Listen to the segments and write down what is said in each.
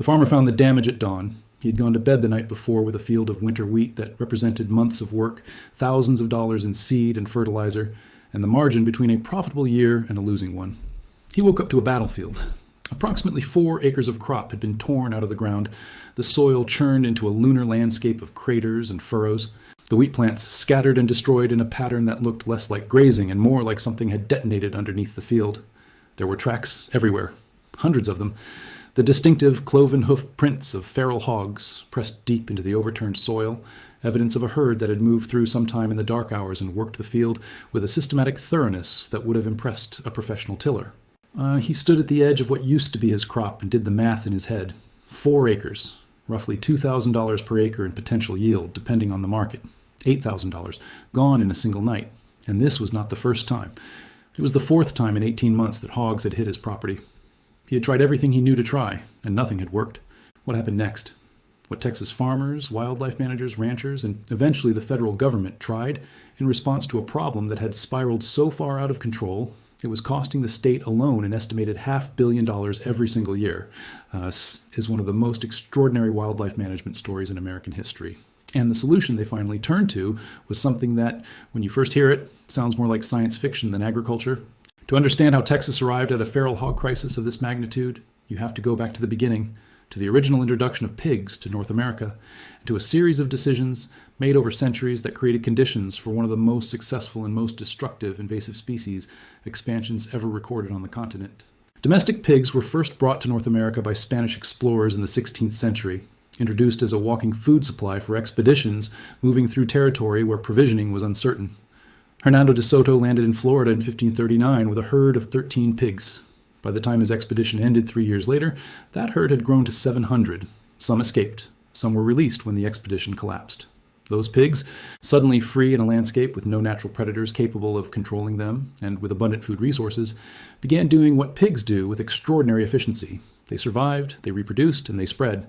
The farmer found the damage at dawn. He had gone to bed the night before with a field of winter wheat that represented months of work, thousands of dollars in seed and fertilizer, and the margin between a profitable year and a losing one. He woke up to a battlefield. Approximately 4 acres of crop had been torn out of the ground, the soil churned into a lunar landscape of craters and furrows, the wheat plants scattered and destroyed in a pattern that looked less like grazing and more like something had detonated underneath the field. There were tracks everywhere, hundreds of them, the distinctive cloven hoof prints of feral hogs pressed deep into the overturned soil, evidence of a herd that had moved through sometime in the dark hours and worked the field with a systematic thoroughness that would have impressed a professional tiller. He stood at the edge of what used to be his crop and did the math in his head. 4 acres, roughly $2,000 per acre in potential yield, depending on the market. $8,000, gone in a single night. And this was not the first time. It was the 4th time in 18 months that hogs had hit his property. He had tried everything he knew to try, and nothing had worked. What happened next? What Texas farmers, wildlife managers, ranchers, and eventually the federal government tried in response to a problem that had spiraled so far out of control, it was costing the state alone an estimated $500 million every single year, is one of the most extraordinary wildlife management stories in American history. And the solution they finally turned to was something that, when you first hear it, sounds more like science fiction than agriculture. To understand how Texas arrived at a feral hog crisis of this magnitude, you have to go back to the beginning, to the original introduction of pigs to North America, and to a series of decisions made over centuries that created conditions for one of the most successful and most destructive invasive species expansions ever recorded on the continent. Domestic pigs were first brought to North America by Spanish explorers in the 16th century, introduced as a walking food supply for expeditions moving through territory where provisioning was uncertain. Hernando de Soto landed in Florida in 1539 with a herd of 13 pigs. By the time his expedition ended 3 years later, that herd had grown to 700. Some escaped. Some were released when the expedition collapsed. Those pigs, suddenly free in a landscape with no natural predators capable of controlling them and with abundant food resources, began doing what pigs do with extraordinary efficiency. They survived, they reproduced, and they spread.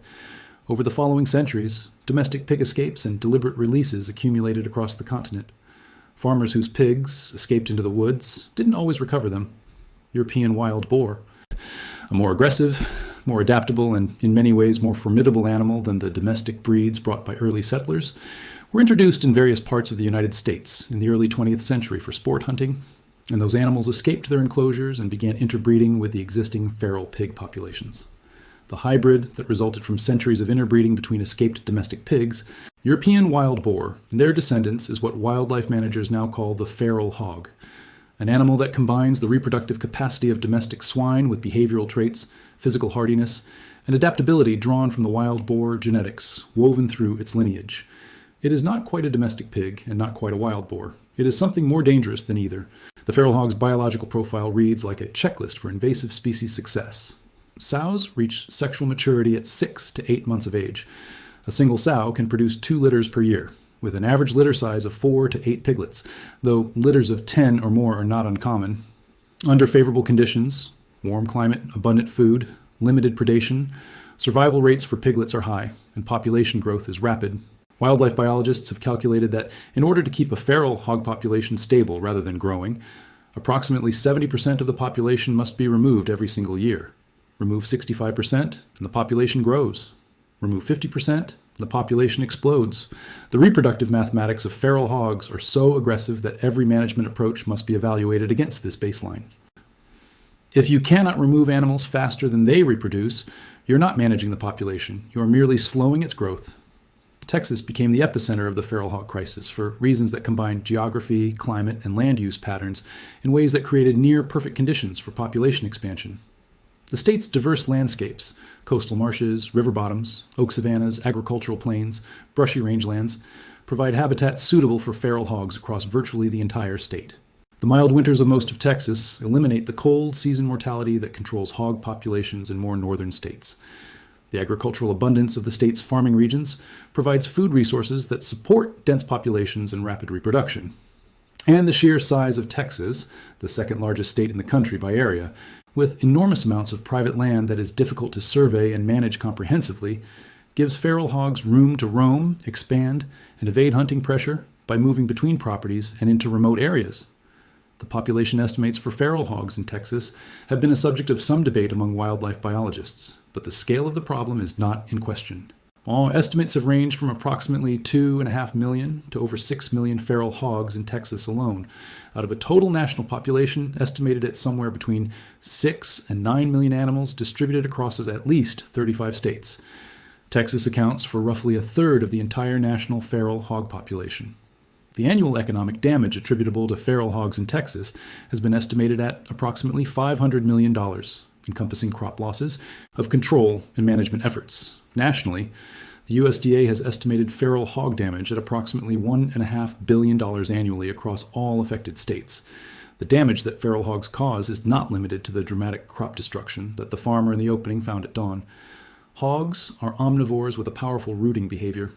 Over the following centuries, domestic pig escapes and deliberate releases accumulated across the continent. Farmers whose pigs escaped into the woods didn't always recover them. European wild boar, a more aggressive, more adaptable, and in many ways more formidable animal than the domestic breeds brought by early settlers, were introduced in various parts of the United States in the early 20th century for sport hunting, and those animals escaped their enclosures and began interbreeding with the existing feral pig populations. The hybrid that resulted from centuries of interbreeding between escaped domestic pigs, European wild boar, and their descendants is what wildlife managers now call the feral hog, an animal that combines the reproductive capacity of domestic swine with behavioral traits, physical hardiness, and adaptability drawn from the wild boar genetics woven through its lineage. It is not quite a domestic pig and not quite a wild boar. It is something more dangerous than either. The feral hog's biological profile reads like a checklist for invasive species success. Sows reach sexual maturity at 6 to 8 months of age. A single sow can produce 2 litters per year, with an average litter size of 4 to 8 piglets, though litters of 10 or more are not uncommon. Under favorable conditions, warm climate, abundant food, limited predation, survival rates for piglets are high, and population growth is rapid. Wildlife biologists have calculated that in order to keep a feral hog population stable rather than growing, approximately 70% of the population must be removed every single year. Remove 65%, and the population grows. Remove 50%, and the population explodes. The reproductive mathematics of feral hogs are so aggressive that every management approach must be evaluated against this baseline. If you cannot remove animals faster than they reproduce, you're not managing the population. You are merely slowing its growth. Texas became the epicenter of the feral hog crisis for reasons that combined geography, climate, and land use patterns in ways that created near-perfect conditions for population expansion. The state's diverse landscapes, coastal marshes, river bottoms, oak savannas, agricultural plains, brushy rangelands, provide habitats suitable for feral hogs across virtually the entire state. The mild winters of most of Texas eliminate the cold season mortality that controls hog populations in more northern states. The agricultural abundance of the state's farming regions provides food resources that support dense populations and rapid reproduction. And the sheer size of Texas, the second largest state in the country by area, with enormous amounts of private land that is difficult to survey and manage comprehensively, gives feral hogs room to roam, expand, and evade hunting pressure by moving between properties and into remote areas. The population estimates for feral hogs in Texas have been a subject of some debate among wildlife biologists, but the scale of the problem is not in question. All estimates have ranged from approximately 2.5 million to over 6 million feral hogs in Texas alone, out of a total national population estimated at somewhere between 6 and 9 million animals distributed across at least 35 states. Texas accounts for roughly a third of the entire national feral hog population. The annual economic damage attributable to feral hogs in Texas has been estimated at approximately $500 million, encompassing crop losses, of control and management efforts. Nationally, the USDA has estimated feral hog damage at approximately $1.5 billion annually across all affected states. The damage that feral hogs cause is not limited to the dramatic crop destruction that the farmer in the opening found at dawn. Hogs are omnivores with a powerful rooting behavior.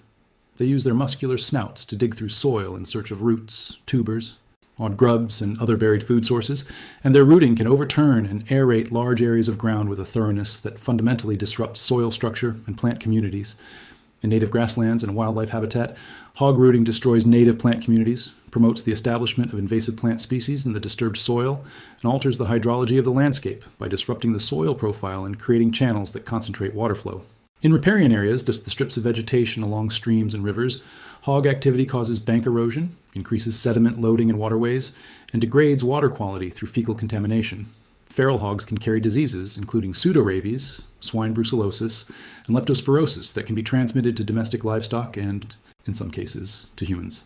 They use their muscular snouts to dig through soil in search of roots, tubers, odd grubs, and other buried food sources, and their rooting can overturn and aerate large areas of ground with a thoroughness that fundamentally disrupts soil structure and plant communities. In native grasslands and wildlife habitat, hog rooting destroys native plant communities, promotes the establishment of invasive plant species in the disturbed soil, and alters the hydrology of the landscape by disrupting the soil profile and creating channels that concentrate water flow. In riparian areas, just the strips of vegetation along streams and rivers, hog activity causes bank erosion, increases sediment loading in waterways, and degrades water quality through fecal contamination. Feral hogs can carry diseases, including pseudorabies, swine brucellosis, and leptospirosis that can be transmitted to domestic livestock and, in some cases, to humans.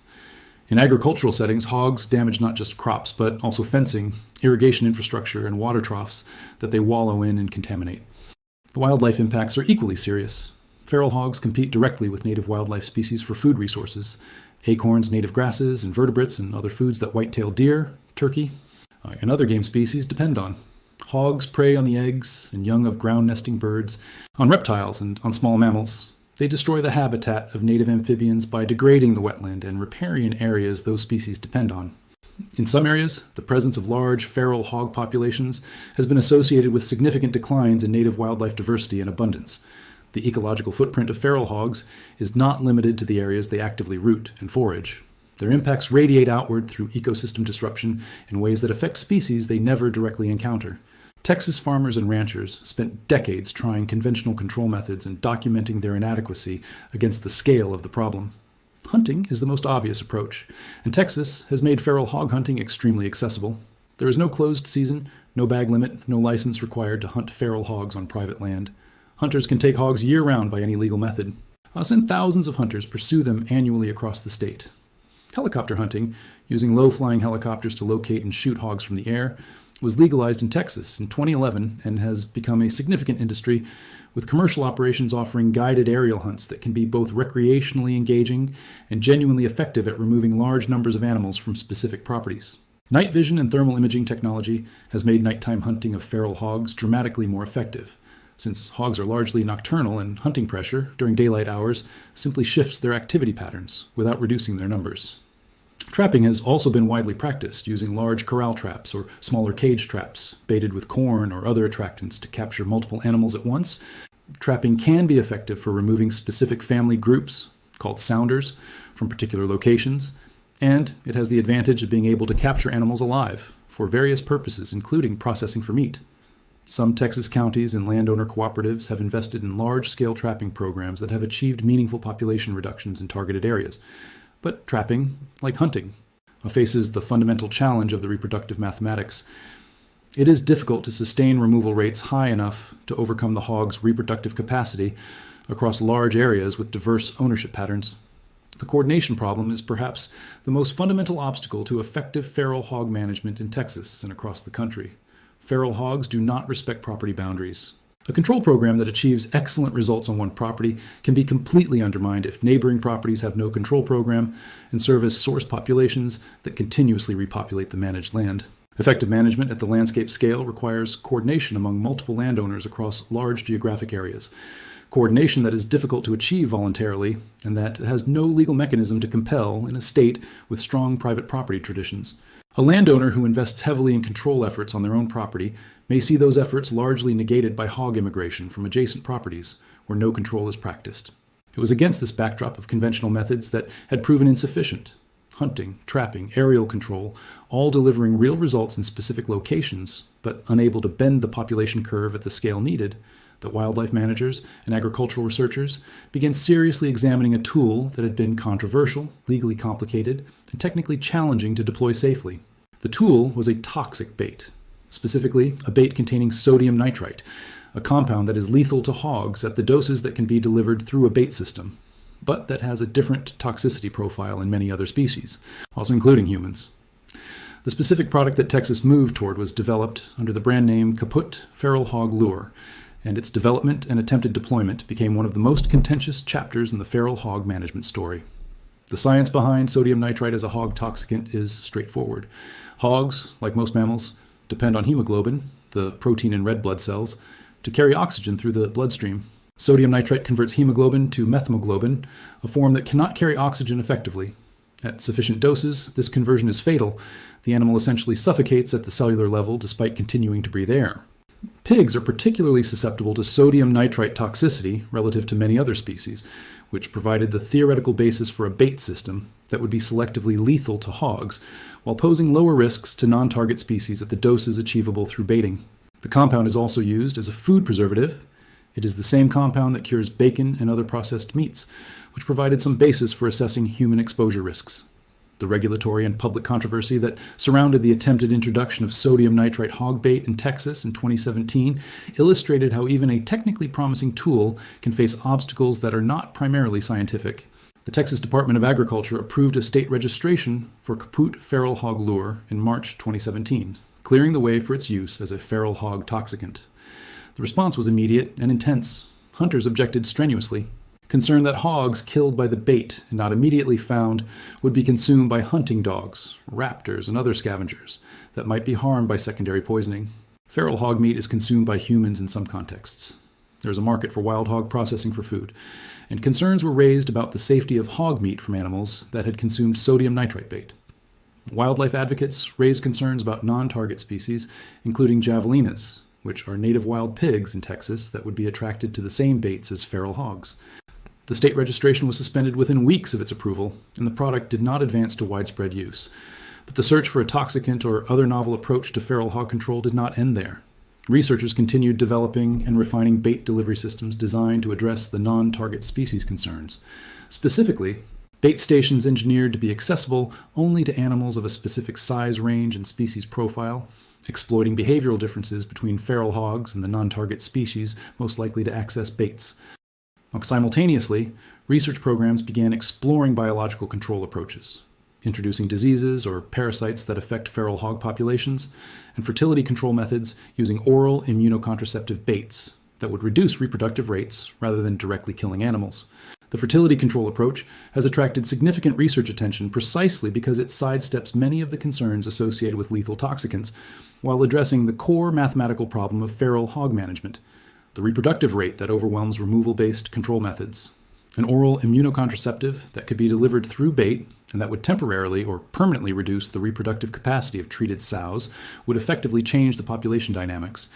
In agricultural settings, hogs damage not just crops, but also fencing, irrigation infrastructure, and water troughs that they wallow in and contaminate. The wildlife impacts are equally serious. Feral hogs compete directly with native wildlife species for food resources: acorns, native grasses, invertebrates, and other foods that white-tailed deer, turkey, and other game species depend on. Hogs prey on the eggs and young of ground-nesting birds, on reptiles, and on small mammals. They destroy the habitat of native amphibians by degrading the wetland and riparian areas those species depend on. In some areas, the presence of large feral hog populations has been associated with significant declines in native wildlife diversity and abundance. The ecological footprint of feral hogs is not limited to the areas they actively root and forage. Their impacts radiate outward through ecosystem disruption in ways that affect species they never directly encounter. Texas farmers and ranchers spent decades trying conventional control methods and documenting their inadequacy against the scale of the problem. Hunting is the most obvious approach, and Texas has made feral hog hunting extremely accessible. There is no closed season, no bag limit, no license required to hunt feral hogs on private land. Hunters can take hogs year-round by any legal method. And thousands of hunters pursue them annually across the state. Helicopter hunting, using low-flying helicopters to locate and shoot hogs from the air, was legalized in Texas in 2011 and has become a significant industry, with commercial operations offering guided aerial hunts that can be both recreationally engaging and genuinely effective at removing large numbers of animals from specific properties. Night vision and thermal imaging technology has made nighttime hunting of feral hogs dramatically more effective, since hogs are largely nocturnal and hunting pressure during daylight hours simply shifts their activity patterns without reducing their numbers. Trapping has also been widely practiced, using large corral traps or smaller cage traps, baited with corn or other attractants to capture multiple animals at once. Trapping can be effective for removing specific family groups, called sounders, from particular locations, and it has the advantage of being able to capture animals alive for various purposes, including processing for meat. Some Texas counties and landowner cooperatives have invested in large-scale trapping programs that have achieved meaningful population reductions in targeted areas. But trapping, like hunting, faces the fundamental challenge of the reproductive mathematics. It is difficult to sustain removal rates high enough to overcome the hog's reproductive capacity across large areas with diverse ownership patterns. The coordination problem is perhaps the most fundamental obstacle to effective feral hog management in Texas and across the country. Feral hogs do not respect property boundaries. A control program that achieves excellent results on one property can be completely undermined if neighboring properties have no control program and serve as source populations that continuously repopulate the managed land. Effective management at the landscape scale requires coordination among multiple landowners across large geographic areas. Coordination that is difficult to achieve voluntarily and that has no legal mechanism to compel in a state with strong private property traditions. A landowner who invests heavily in control efforts on their own property may see those efforts largely negated by hog immigration from adjacent properties where no control is practiced. It was against this backdrop of conventional methods that had proven insufficient. hunting, trapping, aerial control, all delivering real results in specific locations, but unable to bend the population curve at the scale needed, the wildlife managers and agricultural researchers began seriously examining a tool that had been controversial, legally complicated, and technically challenging to deploy safely. The tool was a toxic bait, specifically a bait containing sodium nitrite, a compound that is lethal to hogs at the doses that can be delivered through a bait system, but that has a different toxicity profile in many other species, also including humans. The specific product that Texas moved toward was developed under the brand name Kaput Feral Hog Lure, and its development and attempted deployment became one of the most contentious chapters in the feral hog management story. The science behind sodium nitrite as a hog toxicant is straightforward. Hogs, like most mammals, depend on hemoglobin, the protein in red blood cells, to carry oxygen through the bloodstream. Sodium nitrite converts hemoglobin to methemoglobin, a form that cannot carry oxygen effectively. At sufficient doses, this conversion is fatal. The animal essentially suffocates at the cellular level despite continuing to breathe air. Pigs are particularly susceptible to sodium nitrite toxicity relative to many other species, which provided the theoretical basis for a bait system that would be selectively lethal to hogs, while posing lower risks to non-target species at the doses achievable through baiting. The compound is also used as a food preservative. It is the same compound that cures bacon and other processed meats, which provided some basis for assessing human exposure risks. The regulatory and public controversy that surrounded the attempted introduction of sodium nitrite hog bait in Texas in 2017 illustrated how even a technically promising tool can face obstacles that are not primarily scientific. The Texas Department of Agriculture approved a state registration for Kaput Feral Hog Lure in March 2017, clearing the way for its use as a feral hog toxicant. The response was immediate and intense. Hunters objected strenuously, concerned that hogs killed by the bait and not immediately found would be consumed by hunting dogs, raptors, and other scavengers that might be harmed by secondary poisoning. Feral hog meat is consumed by humans in some contexts. There is a market for wild hog processing for food, and concerns were raised about the safety of hog meat from animals that had consumed sodium nitrite bait. Wildlife advocates raised concerns about non-target species, including javelinas, which are native wild pigs in Texas that would be attracted to the same baits as feral hogs. The state registration was suspended within weeks of its approval, and the product did not advance to widespread use. But the search for a toxicant or other novel approach to feral hog control did not end there. Researchers continued developing and refining bait delivery systems designed to address the non-target species concerns. Specifically, bait stations engineered to be accessible only to animals of a specific size range and species profile, exploiting behavioral differences between feral hogs and the non-target species most likely to access baits. Simultaneously, research programs began exploring biological control approaches, introducing diseases or parasites that affect feral hog populations, and fertility control methods using oral immunocontraceptive baits that would reduce reproductive rates rather than directly killing animals. The fertility control approach has attracted significant research attention precisely because it sidesteps many of the concerns associated with lethal toxicants while addressing the core mathematical problem of feral hog management, the reproductive rate that overwhelms removal-based control methods. An oral immunocontraceptive that could be delivered through bait and that would temporarily or permanently reduce the reproductive capacity of treated sows would effectively change the population dynamics.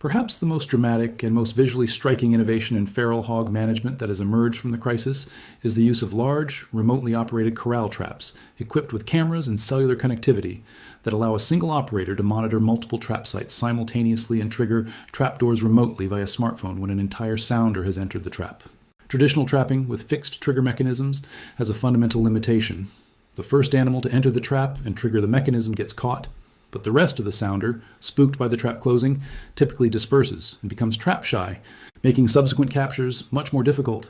Perhaps the most dramatic and most visually striking innovation in feral hog management that has emerged from the crisis is the use of large, remotely operated corral traps equipped with cameras and cellular connectivity that allow a single operator to monitor multiple trap sites simultaneously and trigger trapdoors remotely via smartphone when an entire sounder has entered the trap. Traditional trapping with fixed trigger mechanisms has a fundamental limitation. The first animal to enter the trap and trigger the mechanism gets caught, but the rest of the sounder, spooked by the trap closing, typically disperses and becomes trap shy, making subsequent captures much more difficult.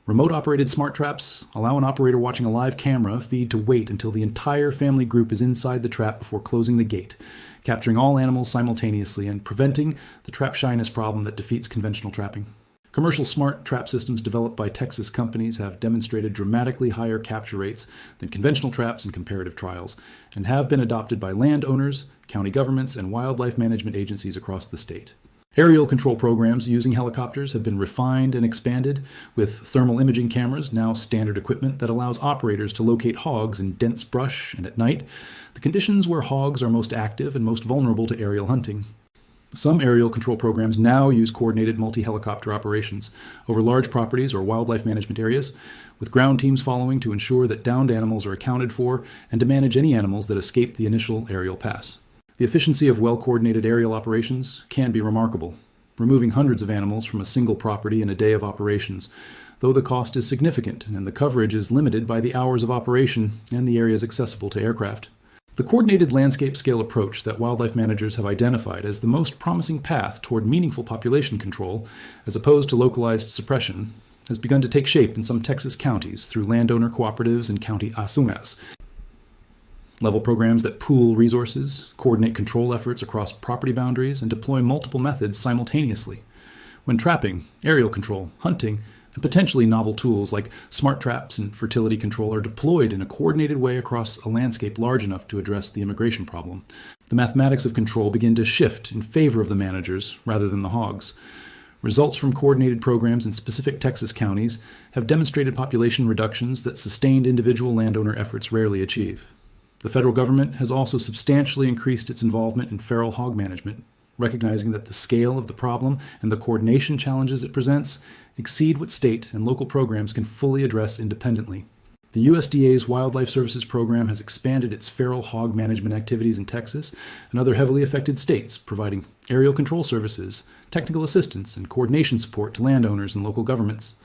Remote-operated smart traps allow an operator watching a live camera feed to wait until the entire family group is inside the trap before closing the gate, capturing all animals simultaneously and preventing the trap shyness problem that defeats conventional trapping. Commercial smart trap systems developed by Texas companies have demonstrated dramatically higher capture rates than conventional traps in comparative trials, and have been adopted by landowners, county governments, and wildlife management agencies across the state. Aerial control programs using helicopters have been refined and expanded, with thermal imaging cameras now standard equipment that allows operators to locate hogs in dense brush and at night, the conditions where hogs are most active and most vulnerable to aerial hunting. Some aerial control programs now use coordinated multi-helicopter operations over large properties or wildlife management areas, with ground teams following to ensure that downed animals are accounted for and to manage any animals that escape the initial aerial pass. The efficiency of well-coordinated aerial operations can be remarkable, removing hundreds of animals from a single property in a day of operations, though the cost is significant and the coverage is limited by the hours of operation and the areas accessible to aircraft. The coordinated landscape-scale approach that wildlife managers have identified as the most promising path toward meaningful population control, as opposed to localized suppression, has begun to take shape in some Texas counties through landowner cooperatives and county haciendas. Level programs that pool resources, coordinate control efforts across property boundaries, and deploy multiple methods simultaneously. When trapping, aerial control, hunting, and potentially novel tools like smart traps and fertility control are deployed in a coordinated way across a landscape large enough to address the immigration problem, the mathematics of control begin to shift in favor of the managers rather than the hogs. Results from coordinated programs in specific Texas counties have demonstrated population reductions that sustained individual landowner efforts rarely achieve. The federal government has also substantially increased its involvement in feral hog management, recognizing that the scale of the problem and the coordination challenges it presents exceed what state and local programs can fully address independently. The USDA's Wildlife Services Program has expanded its feral hog management activities in Texas and other heavily affected states, providing aerial control services, technical assistance, and coordination support to landowners and local governments.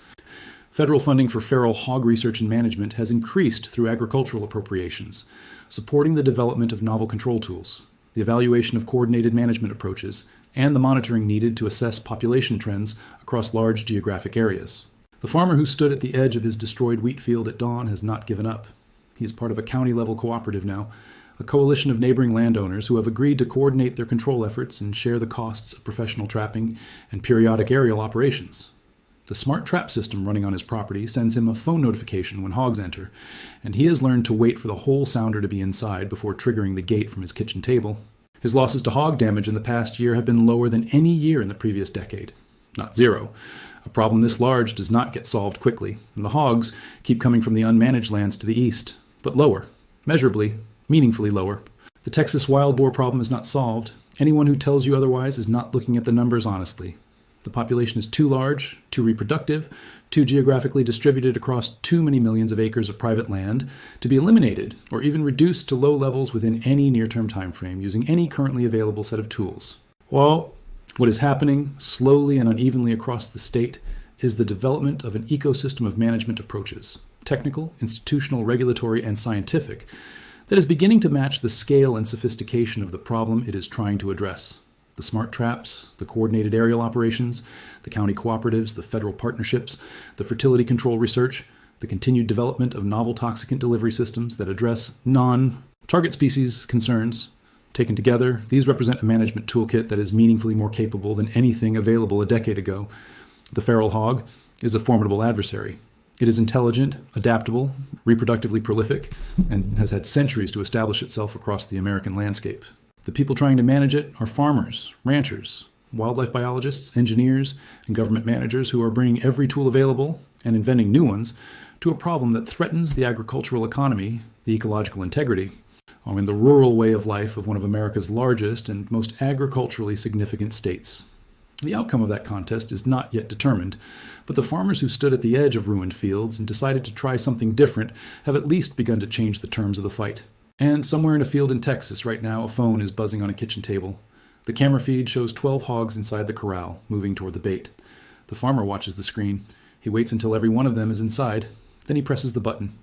Federal funding for feral hog research and management has increased through agricultural appropriations, supporting the development of novel control tools, the evaluation of coordinated management approaches, and the monitoring needed to assess population trends across large geographic areas. The farmer who stood at the edge of his destroyed wheat field at dawn has not given up. He is part of a county-level cooperative now, a coalition of neighboring landowners who have agreed to coordinate their control efforts and share the costs of professional trapping and periodic aerial operations. The smart trap system running on his property sends him a phone notification when hogs enter, and he has learned to wait for the whole sounder to be inside before triggering the gate from his kitchen table. His losses to hog damage in the past year have been lower than any year in the previous decade. Not zero. A problem this large does not get solved quickly, and the hogs keep coming from the unmanaged lands to the east, but lower, measurably, meaningfully lower. The Texas wild boar problem is not solved. Anyone who tells you otherwise is not looking at the numbers honestly. The population is too large, too reproductive, too geographically distributed across too many millions of acres of private land to be eliminated or even reduced to low levels within any near-term time frame using any currently available set of tools. Well, what is happening slowly and unevenly across the state is the development of an ecosystem of management approaches, technical, institutional, regulatory, and scientific, that is beginning to match the scale and sophistication of the problem it is trying to address. The smart traps, the coordinated aerial operations, the county cooperatives, the federal partnerships, the fertility control research, the continued development of novel toxicant delivery systems that address non-target species concerns. Taken together, these represent a management toolkit that is meaningfully more capable than anything available a decade ago. The feral hog is a formidable adversary. It is intelligent, adaptable, reproductively prolific, and has had centuries to establish itself across the American landscape. The people trying to manage it are farmers, ranchers, wildlife biologists, engineers, and government managers who are bringing every tool available, and inventing new ones, to a problem that threatens the agricultural economy, the ecological integrity, and the rural way of life of one of America's largest and most agriculturally significant states. The outcome of that contest is not yet determined, but the farmers who stood at the edge of ruined fields and decided to try something different have at least begun to change the terms of the fight. And somewhere in a field in Texas right now, a phone is buzzing on a kitchen table. The camera feed shows 12 hogs inside the corral, moving toward the bait. The farmer watches the screen. He waits until every one of them is inside. Then he presses the button.